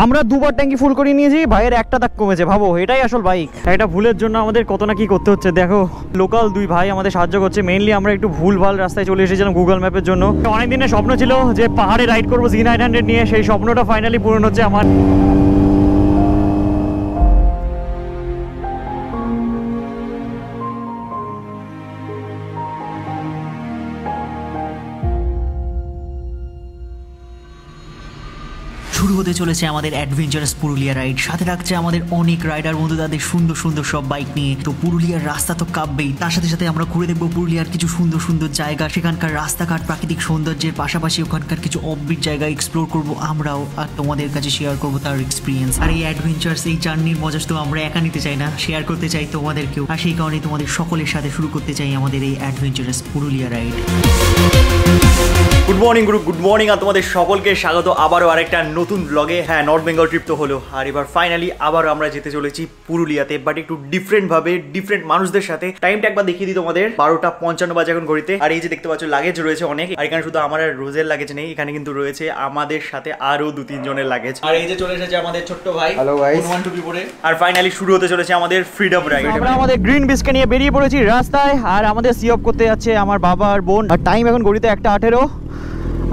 আমরা দুবার ট্যাঙ্কি ফুল করে নিয়েছি, ভাইয়ের একটা দাগ কমেছে। ভাবো, এটাই আসল বাইক। একটা ভুলের জন্য আমাদের কত না কি করতে হচ্ছে। দেখো, লোকাল দুই ভাই আমাদের সাহায্য করছে। মেইনলি আমরা একটু ভুলভাল রাস্তায় চলে এসেছিলাম গুগল ম্যাপের জন্য। অনেক দিনের স্বপ্ন ছিল যে পাহাড়ে রাইড করবো Z900 নিয়ে, সেই স্বপ্নটা ফাইনালি পূরণ হচ্ছে আমার। শুরু হতে চলেছে আমাদের অ্যাডভেঞ্চারাস পুরুলিয়া রাইড। সাথে থাকছে আমাদের অনেক রাইডার বন্ধু, তাদের সুন্দর সুন্দর সব বাইক নিয়ে। তো পুরুলিয়ার রাস্তা তো কাঁপবেই, তার সাথে সাথে আমরা ঘুরে দেখবো পুরুলিয়ার কিছু সুন্দর সুন্দর জায়গা, সেখানকার রাস্তাঘাট, প্রাকৃতিক সৌন্দর্যের পাশাপাশি ওখানকার কিছু অফবিট জায়গা এক্সপ্লোর করবো আমরাও, আর তোমাদের কাছে শেয়ার করবো তার এক্সপিরিয়েন্স। আর এই অ্যাডভেঞ্চারাস, এই জার্নির মজা তো আমরা একা নিতে চাই না, শেয়ার করতে চাই তোমাদেরকেও। আর সেই কারণে তোমাদের সকলের সাথে শুরু করতে চাই আমাদের এই adventurous Purulia ride. Good morning group, good morning, আর তোমাদের সকলকে স্বাগত আবারও আরেকটা নতুন ব্লগে। হ্যাঁ, নর্থ বেঙ্গল ট্রিপ তো হলো, আর এবার ফাইনালি আবার আমরা যেতে চলেছি পুরুলিয়াতে, বাট একটু ডিফারেন্ট ভাবে, ডিফারেন্ট মানুষদের সাথে। টাইমটা একবার দেখিয়ে দিই তোমাদের, 12:55 বাজে এখন ঘড়িতে। আর এই যে দেখতে পাচ্ছ লাগেজ রয়েছে অনেক, আর এখানে শুধু আমার রোজের লাগেজ নেই, এখানে কিন্তু রয়েছে আমাদের সাথে আরো 2-3 জনের লাগেজ। আর এই যে চলে এসেছে আমাদের ছোট্ট ভাই। হ্যালো গাইস, 1 টুপি পরে। আর ফাইনালি শুরু হতে চলেছে আমাদের ফ্রিডম রাইড। আমরা আমাদের গ্রিন বিচকে নিয়ে বেরিয়ে পড়েছি রাস্তায়, আর আমাদের সি অফ করতে যাচ্ছে আমার বাবা আর বোন। আর টাইম এখন ঘড়িতে 1:18।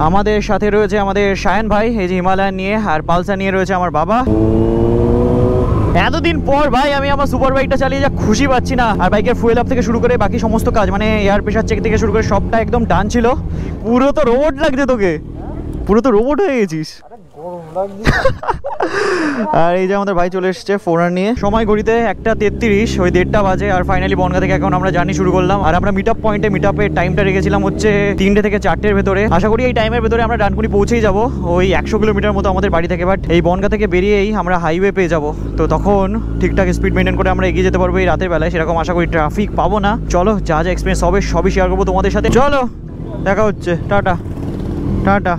আমাদের সাথে রয়েছে আমাদের শায়ান ভাই, এই যে হিমালয়ান নিয়ে, আর পালসার নিয়ে রয়েছে আমার বাবা। এতদিন পর ভাই আমি আমার সুপার বাইকটা চালিয়ে যা খুশি পাচ্ছি না। আর বাইকের ফুয়েল আপ থেকে শুরু করে বাকি সমস্ত কাজ, মানে এয়ার প্রেশার চেক থেকে শুরু করে সবটা একদম ডান ছিল। পুরো তো রোবট লাগছে তোকে, পুরো তো রোবট হয়ে গেছিস। আর এই যে আমাদের ভাই চলে এসেছে ফোরার নিয়ে। সময় ঘড়িতে 1:33, ওই 1:30 বাজে। আর ফাইনালি বনগা থেকে এখন আমরা জার্নি শুরু করলাম। আর আমরা মিট আপ পয়েন্টে, মিট আপের টাইমটা রেখেছিলাম হচ্ছে 3টে থেকে 4টের ভেতরে। আশা করি এই টাইমের ভেতরে আমরা ডানকুনি পৌঁছেই যাবো, ওই 100 কিলোমিটার মতো আমাদের বাড়ি থেকে। বাট এই বনগা থেকে বেরিয়েই আমরা হাইওয়ে পেয়ে যাবো, তো তখন ঠিকঠাক স্পিড মেনটেন করে আমরা এগিয়ে যেতে পারবো এই রাতের বেলায়। সেরকম আশা করি ট্রাফিক পাবো না। চলো, যা যা এক্সপিরিয়েন্স হবে সবই শেয়ার করবো তোমাদের সাথে। চলো, দেখা হচ্ছে। Tata tata.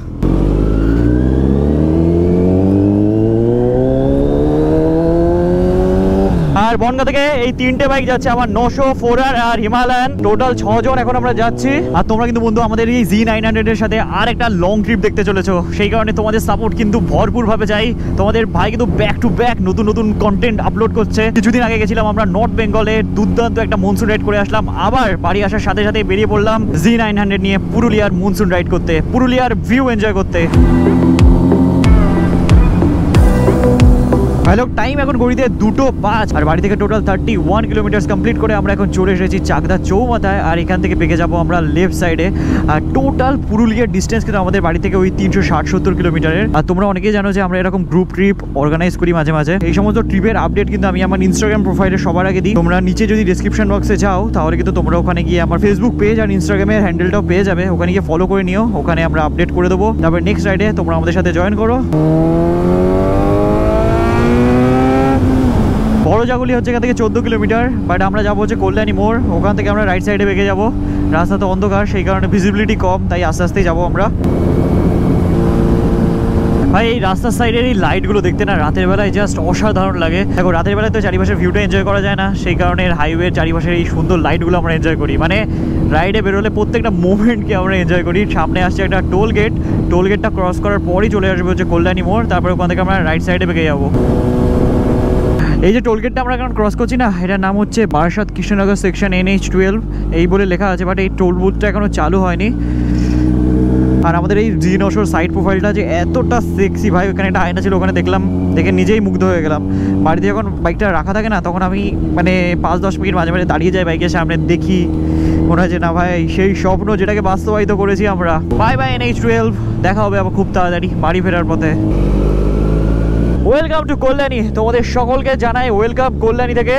আর বনগা থেকে এই 3টে বাইক যাচ্ছে আমার, 900, ফোরার আর হিমালয়ান। টোটাল 6 জন এখন আমরা যাচ্ছি। আর তোমরা কিন্তু বন্ধু আমাদের এই Z900 এর সাথে আর একটা লং ট্রিপ দেখতে চলেছো, সেই কারণে তোমাদের সাপোর্ট কিন্তু ভরপুর ভাবে চাই। তোমাদের ভাই কিন্তু ব্যাক টু ব্যাক নতুন নতুন কন্টেন্ট আপলোড করছে। কিছুদিন আগে গেছিলাম আমরা নর্থ বেঙ্গলে, দুর্দান্ত একটা মনসুন রাইড করে আসলাম। আবার বাড়ি আসার সাথে সাথে বেরিয়ে পড়লাম Z900 নিয়ে পুরুলিয়ার মনসুন রাইড করতে, পুরুলিয়ার ভিউ এনজয় করতে। হ্যালো, টাইম এখন ঘড়িতে 2:05। আর বাড়ি থেকে টোটাল 31 কিলোমিটার কমপ্লিট করে আমরা এখন চলে এসেছি চাকদা চৌমাথায়। আর এখান থেকে পেকে যাবো আমরা লেফট সাইডে। আর টোটাল পুরুলিয়ার ডিস্টেন্স কিন্তু আমাদের বাড়ি থেকে ওই 360-70 কিলোমিটারের। আর তোমরা অনেকেই জানো যে আমরা এরকম গ্রুপ ট্রিপ অর্গানাইজ করি মাঝে মাঝে। এই সমস্ত ট্রিপের আপডেট কিন্তু আমি আমার ইনস্টাগ্রাম প্রোফাইলে সবার আগে দিই। তোমরা নিচে যদি ডেসক্রিপশন বক্সে যাও, তাহলে কিন্তু তোমরা ওখানে গিয়ে আমার ফেসবুক পেজ আর ইনস্টাগ্রামের হ্যান্ডেলটাও পেয়ে যাবে, ওখানে গিয়ে ফলো করে নিও। ওখানে আমরা আপডেট করে দেবো। তারপর নেক্সট রাইডে তোমরা আমাদের সাথে জয়েন করো। বড় জাগুলি হচ্ছে এখান থেকে 14 কিলোমিটার, বাট আমরা যাবো হচ্ছে কল্যাণী মোড়। ওখান থেকে আমরা রাইট সাইডে বেঁকে যাবো। রাস্তা তো অন্ধকার, সেই কারণে ভিজিবিলিটি কম, তাই আস্তে আস্তেই যাবো আমরা। ভাই এই রাস্তার সাইডের এই লাইটগুলো দেখতে না রাতের বেলায় জাস্ট অসাধারণ লাগে। দেখো, রাতের বেলায় তো চারিপাশের ভিউটা এনজয় করা যায় না, সেই কারণে হাইওয়ের চারিপাশের এই সুন্দর লাইটগুলো আমরা এনজয় করি। মানে রাইডে বেরোলে প্রত্যেকটা মোমেন্টকে আমরা এনজয় করি। সামনে আসছে একটা টোল গেট, টোল গেটটা ক্রস করার পরই চলে আসবে হচ্ছে কল্যাণী মোড়। তারপরে ওখান থেকে আমরা রাইট সাইডে বেঁকে যাবো। এই যে টোলগেটটা আমরা এখন ক্রস করছি না, এটার নাম হচ্ছে বারাসাত কৃষ্ণনগর সেকশন NH12 এই বলে লেখা আছে, বাট এই টোল বুথটা এখনো চালু হয়নি। আর আমাদের এই Z900 সাইড প্রোফাইলটা যে এতটা সেক্সি ভাই, ওখানে একটা আয়না ছিল, ওখানে দেখলাম, দেখে নিজেই মুগ্ধ হয়ে গেলাম। বাড়িতে যখন বাইকটা রাখা থাকে না, তখন আমি মানে 5-10 মিনিট মাঝে মাঝে দাঁড়িয়ে যাই বাইকের সামনে, দেখি, মনে হয় যে না ভাই সেই স্বপ্ন যেটাকে বাস্তবায়িত করেছি আমরা। বাই বাই NH12, দেখা হবে আবার খুব তাড়াতাড়ি বাড়ি ফেরার পথে। ওয়েলকাম টু কল্যাণী, তোমাদের সকলকে জানাই ওয়েলকাম কল্যাণী থেকে।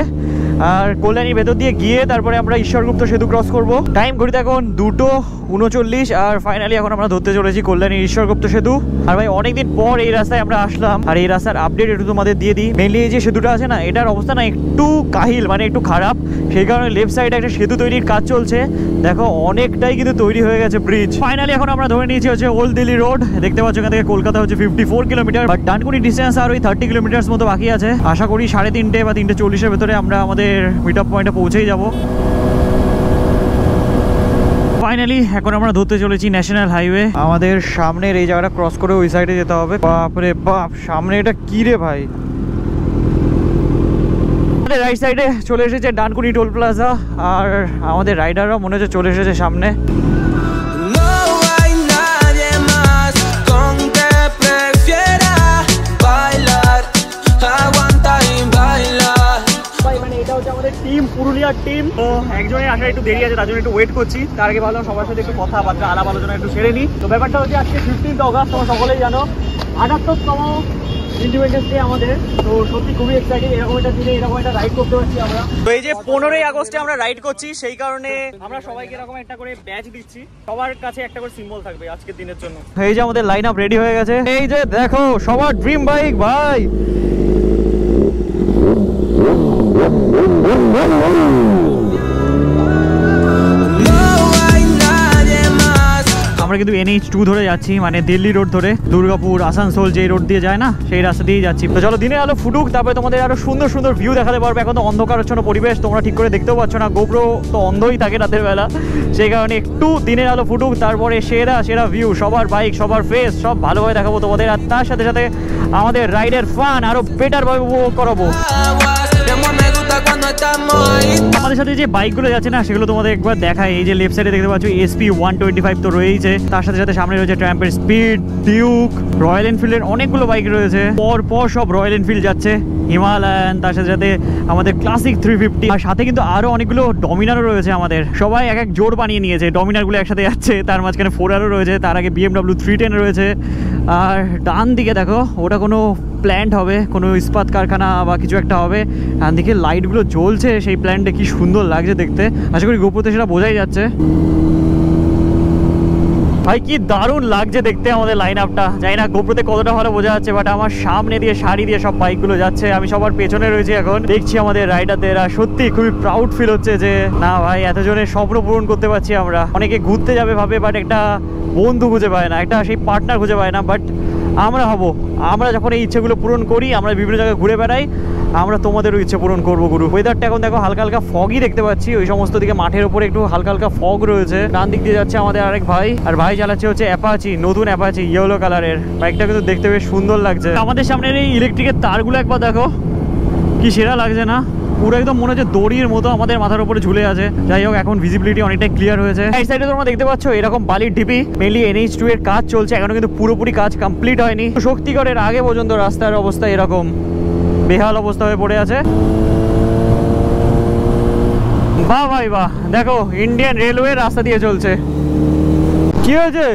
আর কল্যাণীর ভেতর দিয়ে গিয়ে তারপরে আমরা ঈশ্বরগুপ্ত সেতু ক্রস করব। টাইম ঘড়িতে এখন 2:39। আর ফাইনালি এখন আমরা ধরতে চলেছি কল্যাণীর ঈশ্বরগুপ্ত সেতু। আর ভাই অনেকদিন পর এই রাস্তায় আমরা আসলাম, আর এই রাস্তার আপডেট একটু তোমাদের দিয়ে দিই। মেনলি এই যে সেতুটা আছে না, এটার অবস্থা না একটু কাহিল, মানে একটু খারাপ, সেই কারণে লেফট সাইডে একটা সেতু তৈরির কাজ চলছে। দেখো অনেকটাই কিন্তু তৈরি হয়ে গেছে ব্রিজ। ফাইনালি এখন আমরা ধরে নিয়েছি হচ্ছে ওল্ড দিল্লি রোড। দেখতে পাচ্ছ এখান থেকে কলকাতা হচ্ছে 54 কিলোমিটার, বাট ডানকুনি ডিস্টেন্স আর ওই 30 কিলোমিটার মতো বাকি আছে। আশা করি 3:30 বা 3:40-এর ভেতরে আমরা আমাদের মিট আপ পয়েন্টে পৌঁছেই যাবো। ফাইনালি এখন আমরা ধরতে চলেছি ন্যাশনাল হাইওয়ে। আমাদের সামনের এই জায়গাটা ক্রস করে ওই সাইডে যেতে হবে। বাপরে বাপ, সামনে এটা কি রে ভাই! রাইট সাইডে চলে এসেছে ডানকুনি টোল প্লাজা, আর আমাদের রাইডাররাও মনে হচ্ছে চলে এসেছে সামনে। টিম পুরুলিয়ার টিম, তো একজনের আসা একটু দেরি আছে, তার জন্য একটু ওয়েট করছি। তার আগে ভাবলাম সবার সাথে একটু কথাবার্তা আলাপ আলোচনা একটু সেরে নিই। তো ব্যাপারটা হচ্ছে আজকে 15 অগাস্ট, তোমরা সকলেই জানো 78তম ইন্ডিপেন্ডেন্স ডে আমাদের। তো সত্যি খুবই এক্সাইটিং, এরকম একটা দিনে এরকম একটা রাইড করতে পারছি আমরা। তো এই যে 15ই আগস্টে আমরা রাইড করছি, সেই কারণে আমরা সবাইকে এরকম একটা করে ব্যাচ দিচ্ছি। সবার কাছে একটা করে সিম্বল থাকবে আজকের দিনের জন্য। এই যে আমাদের লাইন আপ রেডি হয়ে গেছে। এই যে দেখো সবার ড্রিম বাইক ভাই। আমরা কিন্তু NH2 ধরে যাচ্ছি, মানে দিল্লি রোড ধরে, দুর্গাপুর আসানসোল যে রোড দিয়ে যায় না, সেই রাস্তা দিয়েই যাচ্ছি। তো চলো দিনের আলো ফুটুক, তারপরে তোমাদের আরো সুন্দর সুন্দর ভিউ দেখাতে পারবো। এখন তো অন্ধকারাচ্ছন্ন পরিবেশ, তোমরা ঠিক করে দেখতেও পাচ্ছ না, গোপ্রো তো অন্ধই থাকে রাতের বেলা, সেই কারণে একটু দিনের আলো ফুটুক, তারপরে সেরা সেরা ভিউ, সবার বাইক সবার ফেস সব ভালোভাবে দেখাবো তোমাদের। আর তার সাথে সাথে আমাদের রাইডের ফান আরো বেটার ভাবে উপভোগ করাবো। আমাদের সাথে যে বাইকগুলো যাচ্ছে না, সেগুলো তোমাদের একবার দেখায়। এই যে লেফট সাইডে দেখতে পাচ্ছ SP125 তো রয়েছে, তার সাথে সাথে সামনে রয়েছে ট্রাম্পের স্পিড, ডিউক, রয়্যাল এনফিল্ডের অনেকগুলো বাইক রয়েছে। পর সব রয়্যাল এনফিল্ড যাচ্ছে, হিমালয়ান, তার সাথে সাথে আমাদের ক্লাসিক 350, আর সাথে কিন্তু আরো অনেকগুলো ডমিনারও রয়েছে। আমাদের সবাই এক এক জোর বানিয়ে নিয়েছে, ডমিনারগুলো একসাথে যাচ্ছে, তার মাঝখানে 4Rও রয়েছে, তার আগে BMW 310 রয়েছে। আর ডান দিকে দেখো, ওটা কোনো প্ল্যান্ট হবে, কোনো ইস্পাত কারখানা বা কিছু একটা হবে। ডান দিকে লাইটগুলো জ্বলছে, সেই প্ল্যান্টে কি সুন্দর লাগছে দেখতে। আশা করি গোপ্রোতে সেটা বোঝাই যাচ্ছে। ভাই কি দারুণ লাগছে দেখতে আমাদের লাইন আপটা। জানি না গোপ্রোতে কতটা ভালো বোঝা যাচ্ছে, বাট আমার সামনে দিয়ে সারি দিয়ে সব বাইকগুলো যাচ্ছে, আমি সবার পেছনে রয়েছি, এখন দেখছি আমাদের রাইডারদের। আর সত্যি খুবই প্রাউড ফিল হচ্ছে যে না ভাই, এতজনের স্বপ্ন পূরণ করতে পারছি আমরা। অনেকে ঘুরতে যাবে ভাবে, বাট একটা বন্ধু খুঁজে পায় না, একটা সেই পার্টনার খুঁজে পায় না, বাট আমরা হব। আমরা যখন এই ইচ্ছেগুলো পূরণ করি, আমরা বিভিন্ন জায়গায় ঘুরে বেড়াই, আমরা তোমাদেরও ইচ্ছে পূরণ করবো গুরু। ওয়েদারটা এখন দেখো হালকা হালকা ফগই দেখতে পাচ্ছি, ওই সমস্ত দিকে মাঠের উপরে একটু হালকা হালকা ফগ রয়েছে। ডান দিক দিয়ে যাচ্ছে আমাদের আরেক ভাই, আর ভাই চালাচ্ছে হচ্ছে অ্যাপাচি, নতুন অ্যাপাচি ইয়েলো কালারের বাইকটা, কিন্তু দেখতে বেশ সুন্দর লাগছে। আমাদের সামনের এই ইলেকট্রিকের তারগুলো একবার দেখো, কি সেরা লাগছে না? পুরো একদম মনে হচ্ছে দড়ির মতো আমাদের মাথার উপরে ঝুলে আছে। যাই হোক, এখন ভিজিবিলিটি অনেকটাই ক্লিয়ার হয়েছে। এই সাইডে তোমরা দেখতে পাচ্ছ এরকম বালির ঢিপি, মেনলি NH2 এর কাজ চলছে, এখনো কিন্তু পুরোপুরি কাজ কমপ্লিট হয়নি। শক্তিগড়ের আগে পর্যন্ত রাস্তার অবস্থা এরকম বেহাল অবস্থা হয়ে পড়ে আছে। বাহ ভাই বাহ, দেখো ইন্ডিয়ান রেলওয়ে রাস্তা দিয়ে চলছে। কি হয়েছে?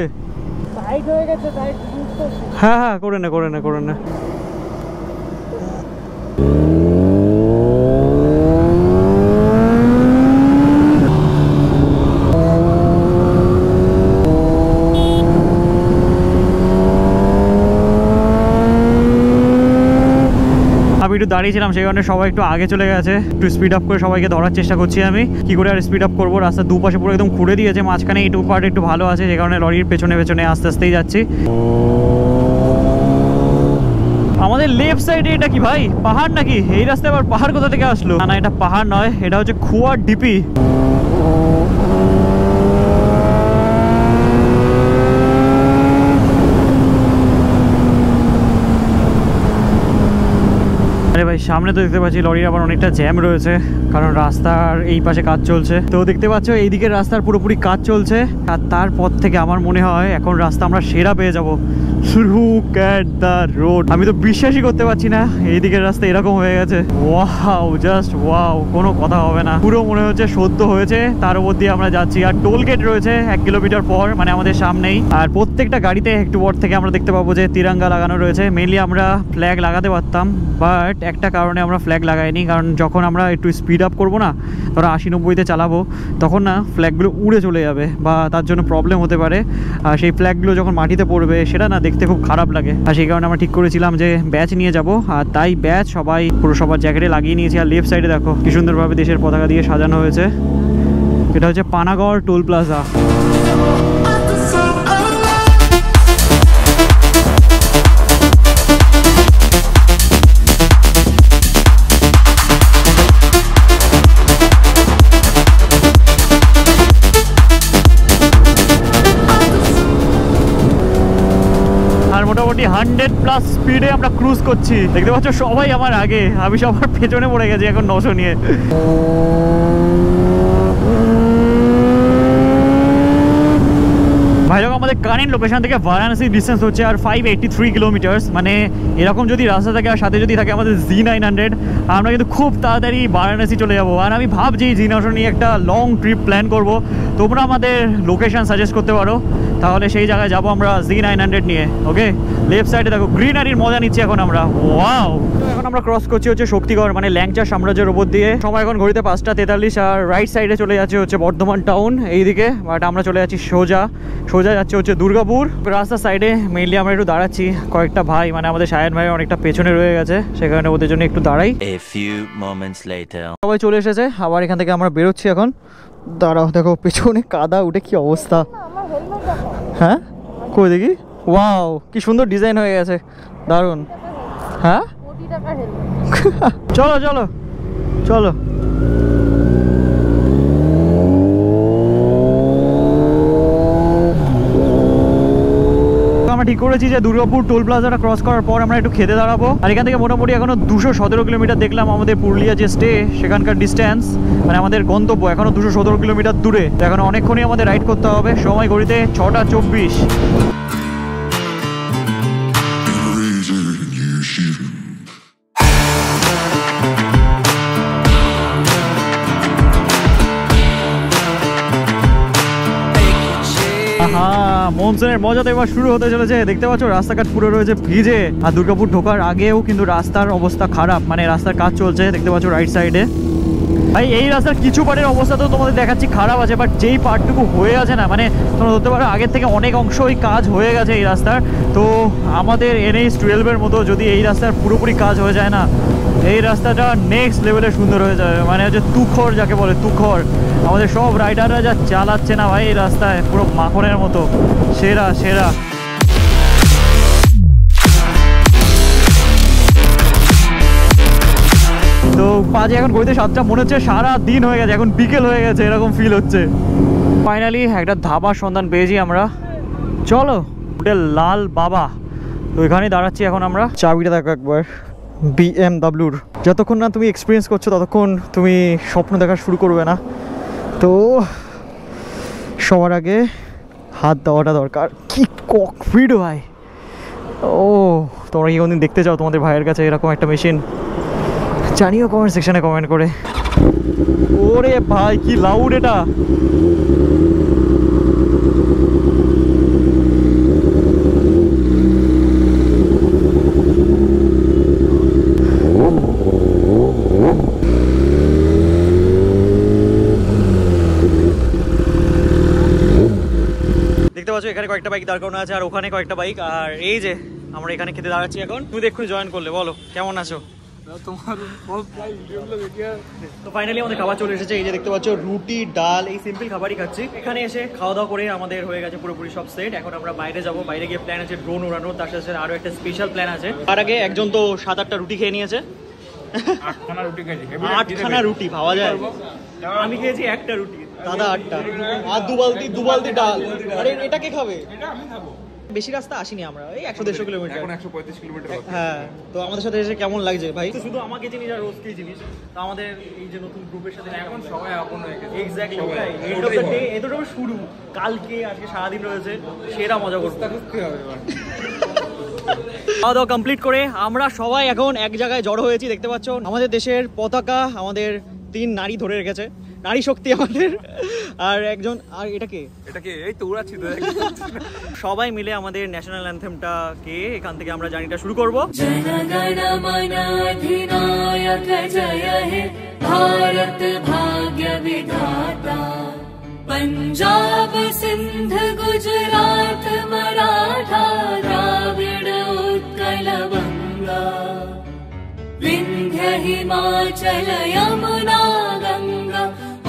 হ্যাঁ, করে নে। আমি একটু দাঁড়িয়েছিলাম, সেই কারণে সবাই একটু আগে চলে গেছে। একটু স্পিড আপ করে সবাইকে ধরার চেষ্টা করছি আমি। কি করে আর স্পিড আপ করবো, রাস্তার দুপাশে পুরো একদম খুঁড়ে দিয়েছে, মাঝখানে এইটুকু পার্ট একটু ভালো আছে, যে কারণে লরির পেছনে আস্তে আস্তেই যাচ্ছি। আমাদের লেফট সাইডে এটা কি ভাই, পাহাড় নাকি? এই রাস্তায় আবার পাহাড় কোথা থেকে আসলো? না, এটা পাহাড় নয়, এটা হচ্ছে খুয়ার ডিপি। আরে ভাই, সামনে তো দেখতে পাচ্ছি লরির আবার অনেকটা জ্যাম রয়েছে, কারণ রাস্তার এই পাশে কাজ চলছে। তো দেখতে পাচ্ছ এই দিকের রাস্তার পুরোপুরি কাজ চলছে, আর তারপর থেকে আমার মনে হয় এখন রাস্তা আমরা সেরা পেয়ে যাব। লুক এট দ্য রোড, আমি তো বিশ্বাসই করতে পারছি না এই দিকের রাস্তা এরকম হয়ে গেছে। ওয়াও, জাস্ট ওয়াও, কোনো কথা হবে না, পুরো মনে হচ্ছে সদ্য হয়েছে। তার উপর দিয়ে আমরা যাচ্ছি, আর টোল গেট রয়েছে 1 কিলোমিটার পর, মানে আমাদের সামনেই। আর প্রত্যেকটা গাড়িতে একটু পর থেকে আমরা দেখতে পাবো যে তিরঙ্গা লাগানো রয়েছে। মেনলি আমরা ফ্ল্যাগ লাগাতে পারতাম, বাট একটা কারণে আমরা ফ্ল্যাগ লাগাইনি, কারণ যখন আমরা একটু স্পিড আপ করবো না, ধরো 80-90-তে চালাবো, তখন না ফ্ল্যাগগুলো উড়ে চলে যাবে বা তার জন্য প্রবলেম হতে পারে। আর সেই ফ্ল্যাগগুলো যখন মাটিতে পড়বে, সেটা না দেখতে খুব খারাপ লাগে। আর সেই কারণে আমরা ঠিক করেছিলাম যে ব্যাচ নিয়ে যাব, আর তাই ব্যাচ সবাই পুরো সবার জ্যাকেটে লাগিয়ে নিয়েছি। আর লেফট সাইডে দেখো কি সুন্দরভাবে দেশের পতাকা দিয়ে সাজানো হয়েছে। এটা হচ্ছে পানাগড় টোল প্লাজা। 100+ স্পিডে আমরা ক্রুজ করছি। দেখতে পাচ্ছ সবাই আমার আগে, আমি সবার পেছনে পড়ে গেছি এখন 900 নিয়ে। ভাই লোক, আমাদের কারেন্ট লোকেশন থেকে বারাণসী ডিস্টেন্স হচ্ছে আর 583 কিলোমিটার্স। মানে এরকম যদি রাস্তা থাকে আর সাথে যদি থাকে আমাদের Z900, আমরা কিন্তু খুব তাড়াতাড়ি বারাণসী চলে যাবো। আর আমি ভাবছি Z900 নিয়ে একটা লং ট্রিপ প্ল্যান করব। তোমরা আমাদের লোকেশন সাজেস্ট করতে পারো, তাহলে সেই জায়গায় যাবো আমরা Z900 নিয়ে। ওকে, লেফট সাইডে দেখো গ্রিনারির মজা নিচ্ছি এখন আমরা। ওয়াও, এখন আমরা ক্রস করছি হচ্ছে শক্তিগড় মানে ল্যাংচা সাম্রাজ্যের ওপর দিয়ে। সময় এখন ঘড়িতে 5:43 আর রাইট সাইডে চলে যাচ্ছে হচ্ছে বর্ধমান টাউন এইদিকে। বাট আমরা চলে যাচ্ছি সোজা যাচ্ছে হচ্ছে দুর্গাপুর। রাস্তার সাইডে মেইনলি আমরা একটু দাঁড়াচ্ছি, কয়েকটা ভাই মানে আমাদের শায়ন ভাই অনেকটা পেছনে রয়ে গেছে, সে কারণে ওদের জন্য একটু দাঁড়াই। সবাই চলে এসেছে, আবার এখান থেকে আমরা বেরোচ্ছি এখন। দাঁড়াও, দেখো পেছনে কাদা উঠে কি অবস্থা। হ্যাঁ কই দেখি, ওয়াও কি সুন্দর ডিজাইন হয়ে গেছে, দারুণ। হ্যাঁ চলো চলো চলো। আমরা ঠিক করেছি যে দুর্গাপুর টোল প্লাজাটা ক্রস করার পর আমরা একটু খেতে দাঁড়াবো। আর এখান থেকে মোটামুটি এখনো 217 কিলোমিটার দেখলাম আমাদের পুরুলিয়া যে স্টে সেখানকার ডিস্টেন্স, মানে আমাদের গন্তব্য এখনো 217 কিলোমিটার দূরে। এখন অনেকক্ষণই আমাদের রাইড করতে হবে। সময় ঘড়িতে 6:24। মনসুনের মজা তো এবার শুরু হতে চলেছে। দেখতে পাচ্ছ রাস্তাঘাট পুরো রয়েছে ভিজে। আর দুর্গাপুর ঢোকার আগেও কিন্তু রাস্তার অবস্থা খারাপ, মানে রাস্তার কাজ চলছে। দেখতে পাচ্ছ রাইট সাইডে। ভাই এই রাস্তার কিছু পার্টের অবস্থা তো তোমাদের দেখাচ্ছি খারাপ আছে, বাট যেই পার্টটুকু হয়ে আছে না, মানে তোমরা ধরতে পারো আগের থেকে অনেক অংশই কাজ হয়ে গেছে এই রাস্তার। তো আমাদের NH-12 মতো যদি এই রাস্তার পুরোপুরি কাজ হয়ে যায় না, এই রাস্তাটা নেক্সট লেভেলে সুন্দর হয়ে যাবে। মানে হচ্ছে তুখর যাকে বলে, তুখর। আমাদের সব রাইডাররা যা চালাচ্ছে না ভাই এই রাস্তায়, পুরো মাখনের মতো, সেরা সেরা। তো পাঁচে এখন ঘড়িতে 7টা, মনে হচ্ছে সারা দিন হয়ে গেছে, এখন বিকেল হয়ে গেছে এরকম ফিল হচ্ছে। ফাইনালি একটা ধাবার সন্ধান পেয়েছি আমরা। চলো, হোটেল লাল বাবা। তো এখানেই দাঁড়াচ্ছি এখন আমরা। চাবিটা দেখো একবার, BMW-র। যতক্ষণ না তুমি এক্সপিরিয়েন্স করছো ততক্ষণ তুমি স্বপ্ন দেখা শুরু করবে না। তো সবার আগে হাত দেওয়াটা দরকার। কি ককপিট ভাই! ও, তোমরা কি কোনদিন দেখতে চাও তোমাদের ভাইয়ের কাছে এরকম একটা মেশিন? জানিও কমেন্ট সেকশনে কমেন্ট করে। ওরে ভাই কি লাউড এটা! দেখতে পাচ্ছ এখানে কয়েকটা বাইক দাঁড় করানো আছে আর ওখানে কয়েকটা বাইক। আর এই যে আমরা এখানে খেতে দাঁড়াচ্ছি এখন। তুমি এক্ষুনি জয়েন করলে, বলো কেমন আছো? তো ফাইনালি আমাদের খাবার চলে এসেছে। এই যে দেখতে পাচ্ছ রুটি ডাল, এই সিম্পল খাবারই খাচ্ছি। এখানে এসে খাওয়া দাওয়া করে আমাদের হয়ে গেছে পুরোপুরি সব সেট। এখন আমরা বাইরে যাবো, বাইরে গিয়ে প্ল্যান আছে ড্রোন উড়ানোর, তার সাথে আরো একটা স্পেশাল প্ল্যান আছে। তার আগে একজন তো 7-8টা রুটি খেয়ে নিয়েছে। 8খানা রুটি খাওয়া যায়? আমি খেয়েছি একটা রুটি, দাদা 8টা, আর দু বালতি ডাল। আরে এটা কে খাবে? বেশি রাস্তা আসিনি আমরা, এই 100-150 কিলোমিটার, এখন 135 কিলোমিটার। হ্যাঁ, তো আমাদের সাথে এসে কেমন লাগছে ভাই? শুধু আমাকে চিনিস আর রোজকেই চিনিস, তো আমাদের এই যে নতুন গ্রুপের সাথে এখন সবাই আপন হয়ে গেছে। Exactly, end of the day এটা তো শুরু। কালকে আজকে সারাদিন রয়েছে, সেরা মজা করতে হবে। খাওয়া দাওয়া কমপ্লিট করে আমরা সবাই এখন এক জায়গায় জড়ো হয়েছি। দেখতে পাচ্ছ আমাদের দেশের পতাকা আমাদের 3 নারী ধরে রেখেছে, নারী শক্তি আমাদের। আর একজন, আর এটা কে? এই তো উড়াচ্ছি তো। সবাই মিলে আমাদের ন্যাশনাল অ্যানথেমটা কে এখান থেকে আমরা জার্নিটা শুরু করব। জনগণ মন অধিনায়ক জয় হে ভারত ভাগ্য বিধাতা, पंजाब सिंध गुजरात मराठा द्राविड़ उत्कल बंगा, विंध्य हिमाचल यमुना गंगा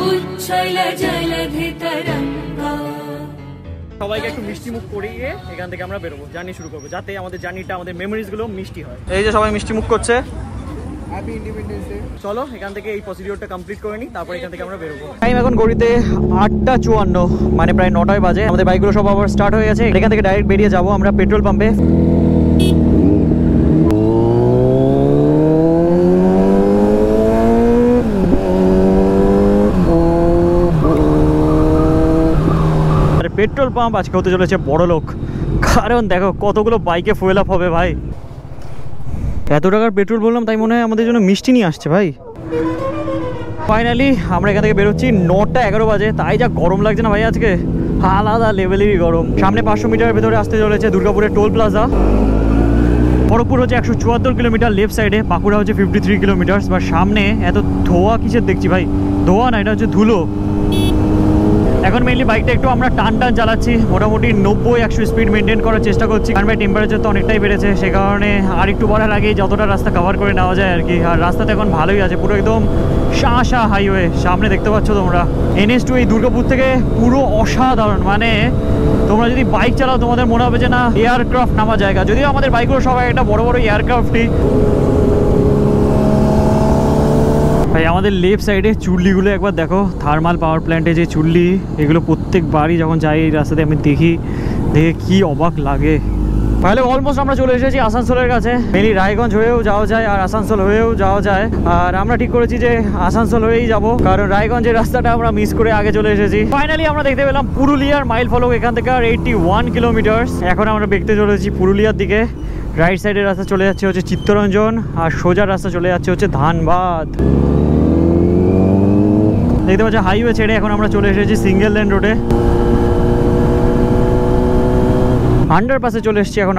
उच्छल जलधि तरंगा। সবাইকে একটু মিষ্টি মুখ করিয়ে এখান থেকে আমরা বেরোবো, জার্নি শুরু করবো, যাতে আমাদের জার্নিটা, আমাদের মেমোরিজ গুলো মিষ্টি হয়। এই যে সবাই মিষ্টি মুখ করছে। Happy independence day. চলো এখান থেকে এই প্রসিডিওরটা কমপ্লিট করে নিই, তারপর এখান থেকে আমরা বেরোবো। টাইম এখন ঘড়িতে 8:54, মানে প্রায় 9টায় বাজে। আমাদের বাইকগুলো সব আবার স্টার্ট হয়ে গেছে। এখান থেকে ডাইরেক্ট বেরিয়ে যাবো আমরা পেট্রোল পাম্পে। পেট্রোল পাম্প আজকে হতে চলেছে বড় লোক, কারণ দেখো কতগুলো বাইকে ফুয়েল আপ হবে ভাই। এত টাকার পেট্রোল বললাম তাই মনে হয় আমাদের জন্য মিষ্টি নিয়ে আসছে ভাই। ফাইনালি আমরা এখান থেকে বেরোচ্ছি 9টা 11 বাজে, তাই যা গরম লাগছে না ভাই আজকে, আলাদা লেভেলেরই গরম। সামনে 500 মিটারের ভেতরে আসতে চলেছে দুর্গাপুরের টোল প্লাজা। খড়গপুর হচ্ছে 174 কিলোমিটার লেফট সাইডে, বাঁকুড়া হচ্ছে 53 কিলোমিটার। বা সামনে এত ধোয়া কিসের দেখছি ভাই, ধোয়া না এটা হচ্ছে ধুলো। এখন মেইনলি বাইকটা একটু আমরা টান চালাচ্ছি, মোটামুটি 90-100 স্পিড মেনটেন করার চেষ্টা করছি, কারণ ভাই টেম্পারেচার তো অনেকটাই বেড়েছে, সে কারণে আর একটু বাড়ার আগেই যতটা রাস্তা কভার করে নেওয়া যায় আর কি। আর রাস্তাতে এখন ভালোই আছে, পুরো একদম শাঁ হাইওয়ে সামনে দেখতে পাচ্ছ তোমরা। NH2 এই দুর্গাপুর থেকে পুরো অসাধারণ, মানে তোমরা যদি বাইক চালাও তোমাদের মনে হবে যে না এয়ারক্রাফট নামা জায়গা, যদিও আমাদের বাইকগুলো সবাই একটা বড় বড় এয়ারক্রাফটই। ভাই আমাদের লেফট সাইডে চুল্লিগুলো একবার দেখো, থার্মাল পাওয়ার প্ল্যান্টে যে চুল্লি, এগুলো প্রত্যেকবারই যখন যাই এই রাস্তাতে আমি দেখে কি অবাক লাগে। তাহলে অলমোস্ট আমরা চলে এসেছি আসানসোলের কাছে। মেনলি রায়গঞ্জ হয়েও যাওয়া যায় আর আসানসোল হয়েও যাওয়া যায়, আর আমরা ঠিক করেছি যে আসানসোল হয়েই যাব, কারণ রায়গঞ্জের রাস্তাটা আমরা মিস করে আগে চলে এসেছি। ফাইনালি আমরা দেখতে পেলাম পুরুলিয়ার মাইল ফলক, এখান থেকে আর 81 কিলোমিটার। এখন আমরা দেখতে চলেছি পুরুলিয়ার দিকে। রাইট সাইডের রাস্তা চলে যাচ্ছে হচ্ছে চিত্তরঞ্জন, আর সোজা রাস্তা চলে যাচ্ছে হচ্ছে ধানবাদ। দেখতে পাচ্ছি হাইওয়ে ছেড়ে এখন আমরা চলে এসেছি সিঙ্গেল লেন রোডে। আন্ডারপাসে চলে এসেছি এখন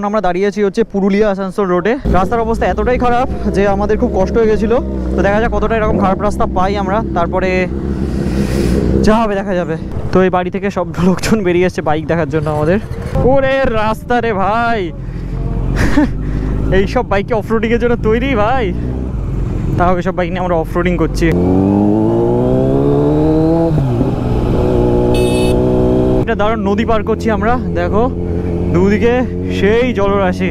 আমরা দাঁড়িয়েছি হচ্ছে পুরুলিয়া আসানসোল রোডে। রাস্তার অবস্থা এতটাই খারাপ যে আমাদের খুব কষ্ট হয়ে গেছিলো, তো দেখা যাক কতটা এরকম খারাপ রাস্তা পাই আমরা, তারপরে যা হবে দেখা যাবে। তো এই বাড়ি থেকে সব লোকজন বেরিয়ে এসছে বাইক দেখার জন্য আমাদের। ওরে রাস্তা রে ভাই, এইসব বাইকে অফরোডিংয়ের জন্য তৈরি ভাই, তাও এসব বাইক নিয়ে আমরা অফরোডিং করছি। এটা দারুণ নদী পার করছি আমরা, দেখো দুদিকে সেই জলরাশি।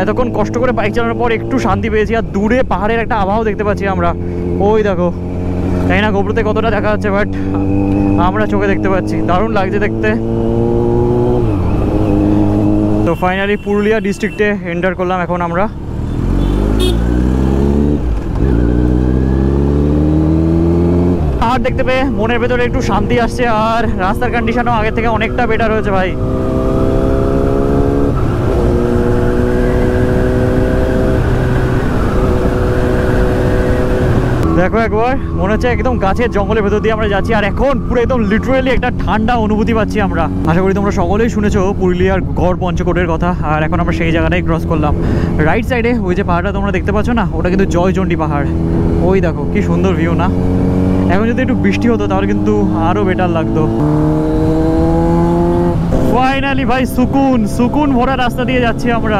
এতক্ষণ কষ্ট করে বাইক চালানোর পর একটু শান্তি পেয়েছি, আর দূরে পাহাড়ের একটা আবহাওয়া দেখতে পাচ্ছি আমরা। ওই দেখো, তাই না গোপ্রোতে কতটা দেখা যাচ্ছে, বাট আমরা চোখে দেখতে পাচ্ছি, দারুণ লাগছে দেখতে। তো ফাইনালি পুরুলিয়া ডিস্ট্রিক্টে এন্টার করলাম এখন আমরা। আর দেখতে পেয়ে মনের ভেতরে একটু শান্তি আসছে, আর রাস্তার কন্ডিশনও আগে থেকে অনেকটা বেটার হয়েছে ভাই। দেখো একবার মনে হচ্ছে একদম গাছের জঙ্গলের ভেতর দিয়ে আমরা যাচ্ছি, আর এখন পুরো একদম লিটারেলি একটা ঠান্ডা অনুভূতি পাচ্ছি আমরা। আশা করি তোমরা সকলেই শুনেছো পুরুলিয়ার গড় পঞ্চকোটের কথা, আর এখন আমরা সেই জায়গাটাই ক্রস করলাম। রাইট সাইডে ওই যে পাহাড়টা তোমরা দেখতে পাচ্ছ না, ওটা কিন্তু জয়চণ্ডী পাহাড়। ওই দেখো কি সুন্দর ভিউ না। এখন যদি একটু বৃষ্টি হতো তাহলে কিন্তু আরো বেটার লাগতো। ফাইনালি ভাই সুকুন ভরা রাস্তা দিয়ে যাচ্ছি আমরা।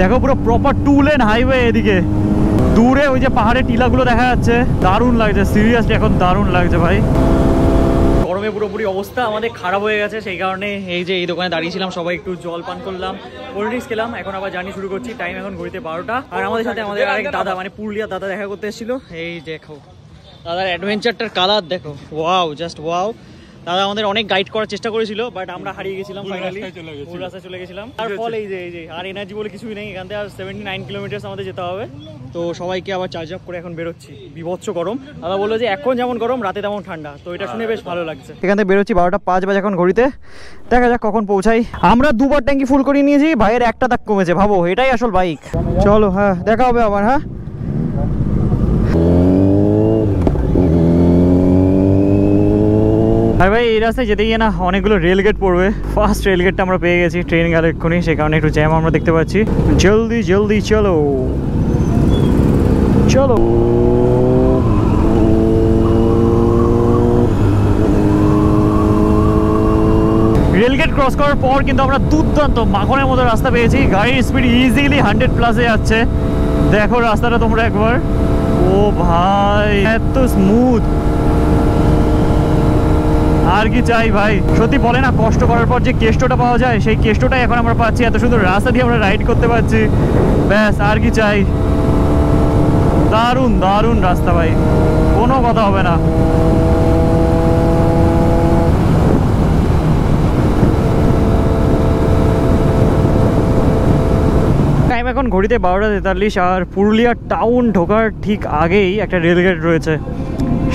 দেখো পুরো প্রপার 2 লেন হাইওয়ে, এদিকে দূরে ওই যে পাহাড়ের টিলাগুলো দেখা যাচ্ছে, দারুণ লাগছে সিরিয়াসলি, এখন দারুণ লাগছে ভাই। গরমে পুরোপুরি অবস্থা আমাদের খারাপ হয়ে গেছে, সেই কারণে এই যে এই দোকানে দাঁড়িয়েছিলাম, সবাই একটু জল পান করলাম, কোল্ড ড্রিঙ্কস খেলাম, এখন আবার জার্নি শুরু করছি। টাইম এখন ঘড়িতে 12টা, আর আমাদের সাথে আমাদের আরেক দাদা, মানে পুরুলিয়া দাদা দেখা করতে এসেছিল। এই দেখো দাদার অ্যাডভেঞ্চারটার কালার দেখো, ওয়াও জাস্ট ওয়াও। দাদা আমাদের অনেক গাইড করার চেষ্টা করেছিল, বাট আমরা হারিয়ে গেছিলাম ফাইনালি, ভুল রাস্তায় চলে গেছিলাম। তার ফল এই যে আর এনার্জি বলে কিছুই নেই, এখান থেকে আর 79 কিলোমিটার আমাদের যেতে হবে। তো সবাইকে আবার চার্জ আপ করে এখন বেরোচ্ছি, বিভৎস গরম। দাদা বললো যে এখন যেমন গরম রাতে তেমন ঠান্ডা, তো এটা শুনে বেশ ভালো লাগছে। এখান থেকে বেরোচ্ছি 12টা 5 বাজে এখন ঘড়িতে, দেখা যাক কখন পৌঁছাই। আমরা 2বার ট্যাঙ্কি ফুল করিয়ে নিয়েছি, ভাইয়ের একটা দাগ কমেছে, ভাবো এটাই আসল বাইক। চলো হ্যাঁ দেখা হবে আবার। হ্যাঁ আর ভাই এই রাস্তায় যেতে গিয়ে না অনেকগুলো রেলগেট পড়বে। ফার্স্ট রেলগেটটা আমরা পেয়ে গেছি, ট্রেন গেল এক্ষুনি, সে কারণে একটু জ্যাম আমরা দেখতে পাচ্ছি। জলদি জলদি চলো চলো। রেলগেট ক্রস করার পর কিন্তু আমরা দুর্দান্ত মাখনের মতো রাস্তা পেয়েছি, গাড়ির স্পিড ইজিলি 100+ যাচ্ছে। দেখো রাস্তাটা তোমরা একবার, ও ভাই এত স্মুথ, আর কি চাই ভাই। সত্যি বলে না কষ্ট করার পর যে কেষ্টটা পাওয়া যায়, সেই কেষ্টটাই এখন আমরা পাচ্ছি। এত সুন্দর রাস্তা দিয়ে আমরা রাইড করতে পারছি, ব্যাস আর কি চাই। দারুণ দারুণ রাস্তা ভাই। কোনো কথা হবে না। টাইম এখন ঘড়িতে 12:43 আর পুরুলিয়া টাউন ঢোকার ঠিক আগেই একটা রেলগেট রয়েছে,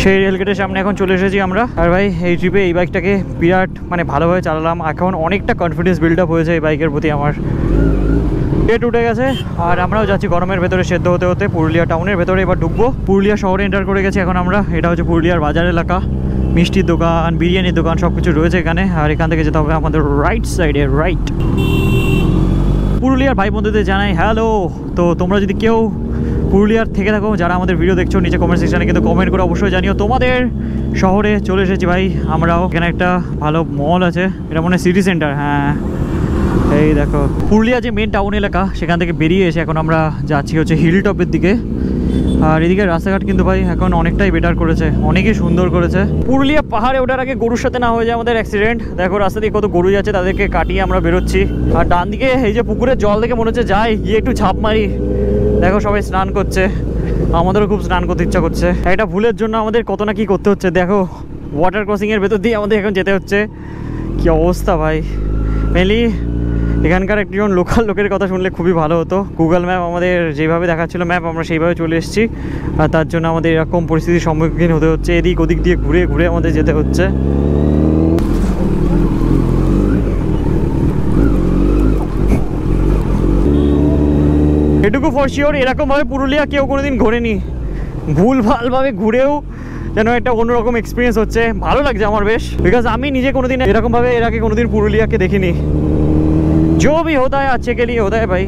সেই রেলগেটের সামনে এখন চলে এসেছি আমরা। আর ভাই এই ট্রিপে এই বাইকটাকে বিরাট মানে ভালোভাবে চালালাম, এখন অনেকটা কনফিডেন্স বিল্ড আপ হয়েছে এই বাইকের প্রতি আমার। ডেট উঠে গেছে আর আমরাও যাচ্ছি গরমের ভেতরে সেদ্ধ হতে হতে পুরুলিয়া টাউনের ভেতরে। এবার ঢুকবো, পুরুলিয়া শহরে এন্টার করে গেছি এখন আমরা। এটা হচ্ছে পুরুলিয়ার বাজার এলাকা, মিষ্টির দোকান, বিরিয়ানির দোকান সব কিছু রয়েছে এখানে। আর এখান থেকে যেতে হবে আমাদের রাইট সাইডে, রাইট। পুরুলিয়ার ভাই বন্ধুদের জানাই হ্যালো। তো তোমরা যদি কেউ পুরুলিয়ার থেকে থাকো, যারা আমাদের ভিডিও দেখছো, নিচে কমেন্ট সেকশানে কিন্তু কমেন্ট করে অবশ্যই জানিও তোমাদের শহরে চলে এসেছি ভাই আমরাও। এখানে একটা ভালো মল আছে, এটা মনে হয় সিটি সেন্টার। হ্যাঁ এই দেখো পুরুলিয়া যে মেন টাউন এলাকা, সেখান থেকে বেরিয়ে এসে এখন আমরা যাচ্ছি হচ্ছে হিল টপের দিকে। আর এদিকে রাস্তাঘাট কিন্তু ভাই এখন অনেকটাই বেটার করেছে, অনেকই সুন্দর করেছে। পুরুলিয়া পাহাড়ে ওঠার আগে গরুর সাথে না হয়ে যায় আমাদের অ্যাক্সিডেন্ট। দেখো রাস্তা দিয়ে কত গরু যাচ্ছে, তাদেরকে কাটিয়ে আমরা বেরোচ্ছি। আর ডান দিকে এই যে পুকুরের জল দেখে মনে হচ্ছে যাই গিয়ে একটু ঝাঁপ মারি। দেখো সবাই স্নান করছে, আমাদেরও খুব স্নান করতে ইচ্ছা করছে। একটা ভুলের জন্য আমাদের কত না কি করতে হচ্ছে। দেখো ওয়াটার ক্রসিংয়ের ভেতর দিয়ে আমাদের এখন যেতে হচ্ছে, কি অবস্থা ভাই। মেনলি এখানকার একজন লোকাল লোকের কথা শুনলে খুবই ভালো হতো। গুগল ম্যাপ আমাদের যেভাবে দেখাচ্ছিল ম্যাপ, আমরা সেইভাবে চলে এসেছি। আর তার জন্য আমাদের এরকম পরিস্থিতির সম্মুখীন হতে হচ্ছে, এদিক ওদিক দিয়ে ঘুরে ঘুরে আমাদের যেতে হচ্ছে। এটুকু ফর শিওর এরকমভাবে পুরুলিয়া কেউ কোনোদিন ঘোরেনি। ভুলভালভাবে ঘুরেও যেন একটা অন্যরকম এক্সপিরিয়েন্স হচ্ছে, ভালো লাগছে আমার বেশ। বিকজ আমি নিজে কোনোদিন এরকমভাবে এর আগে কোনোদিন পুরুলিয়াকে দেখিনি। जो भी होता है अच्छे के लिए होता है भाई।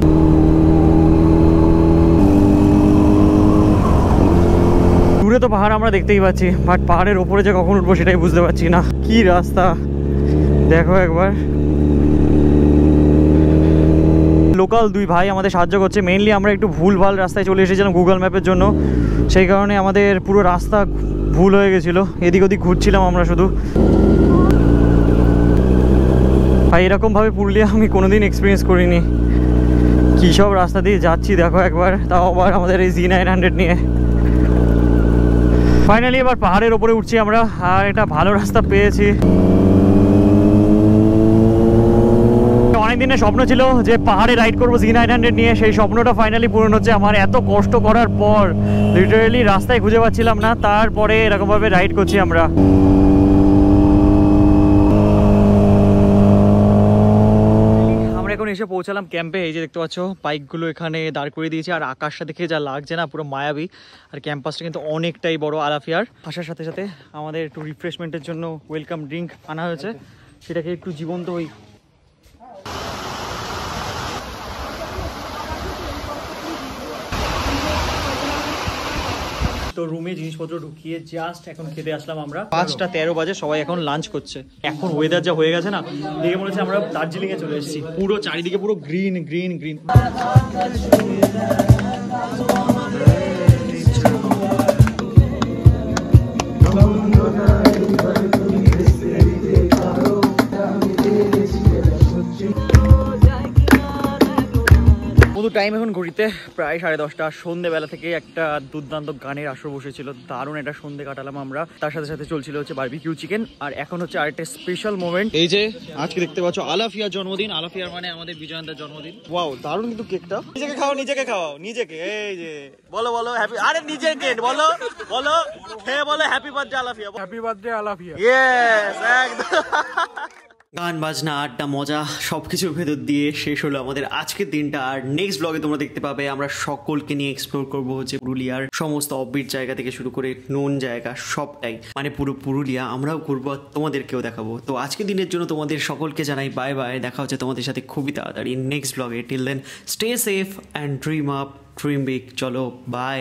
দূরে তো পাহাড় আমরা দেখতেই পাচ্ছি, বাট পাহাড়ের ওপরে যে কখন উঠবো সেটাই বুঝতে পারছি না। কি রাস্তা দেখো একবার। লোকাল দুই ভাই আমাদের সাহায্য করছে। মেইনলি আমরা একটু ভুলভাল রাস্তায় চলে এসেছিলাম গুগল ম্যাপের জন্য, সেই কারণে আমাদের পুরো রাস্তা ভুল হয়ে গেছিলো, এদিক ওদিক ঘুরছিলাম আমরা শুধু। ভাই এরকমভাবে পুরুলিয়া আমি কোনোদিন এক্সপিরিয়েন্স করিনি। কী সব রাস্তা দিয়ে যাচ্ছি দেখো একবার, তাও আবার আমাদের এই Z900 নিয়ে। ফাইনালি এবার পাহাড়ের ওপরে উঠছি আমরা, আর একটা ভালো রাস্তা পেয়েছি। অনেক দিনের স্বপ্ন ছিল যে পাহাড়ে রাইড করবো Z900 নিয়ে, সেই স্বপ্নটা ফাইনালি পূরণ হচ্ছে আমার। এত কষ্ট করার পর লিটারেলি রাস্তায় খুঁজে পাচ্ছিলাম না, তারপরে এরকমভাবে রাইড করছি আমরা। এখন এসে পৌঁছালাম ক্যাম্পে। এই যে দেখতে পাচ্ছ বাইকগুলো এখানে দাঁড় করে দিয়েছে, আর আকাশটা দেখে যা লাগছে না পুরো মায়াবী। আর ক্যাম্পাসটা কিন্তু অনেকটাই বড় আলাফিয়ার। আসার সাথে সাথে আমাদের একটু রিফ্রেশমেন্টের জন্য ওয়েলকাম ড্রিঙ্ক আনা হয়েছে, সেটাকে একটু জীবন্ত ওই তো রুমে জিনিসপত্র ঢুকিয়ে জাস্ট এখন খেতে আসলাম আমরা। 5:13 বাজে, সবাই এখন লাঞ্চ করছে। এখন ওয়েদার যা হয়ে গেছে না, দেখে মনে হচ্ছে আমরা দার্জিলিং এ চলে এসেছি। পুরো চারিদিকে পুরো গ্রিন গ্রিন গ্রিন। টাইম এখন ঘড়িতে প্রায় 10:30। সন্ধ্যেবেলা থেকে একটা দুর্দান্ত গানের আসর বসেছিল, দারুণ একটা সন্ধ্যে কাটালাম আমরা। তার সাথে সাথে চলছিল হচ্ছে বারবিকিউ চিকেন। আর এখন হচ্ছে আরেকটা স্পেশাল মোমেন্ট, এই যে আজকে দেখতে পাচ্ছ আলাফিয়ার জন্মদিন। আলাফিয়ার মানে আমাদের বিজয়ন্তার জন্মদিন। ওয়াও দারুণ কিন্তু কেকটা। নিজেকে খাও, নিজেকে খাও, নিজেকে। এই যে বলো বলো হ্যাপি, আরে নিজেকে বলো বলো, হে বলো happy birthday Alafia, happy birthday Alafia. Yes একদম। গান বাজনা আড্ডা মজা সবকিছুর ভেতর দিয়ে শেষ হলো আমাদের আজকের দিনটা। আর নেক্সট ব্লগে তোমরা দেখতে পাবে আমরা সকলকে নিয়ে এক্সপ্লোর করবো হচ্ছে পুরুলিয়ার সমস্ত অফবিট জায়গা থেকে শুরু করে নোন জায়গা সবটাই, মানে পুরো পুরুলিয়া আমরাও ঘুরবো, তোমাদেরকেও দেখাবো। তো আজকের দিনের জন্য তোমাদের সকলকে জানাই বাই বাই। দেখা হচ্ছে তোমাদের সাথে খুবই তাড়াতাড়ি নেক্সট ব্লগে। Till then stay safe and dream up, dream big. চলো বাই।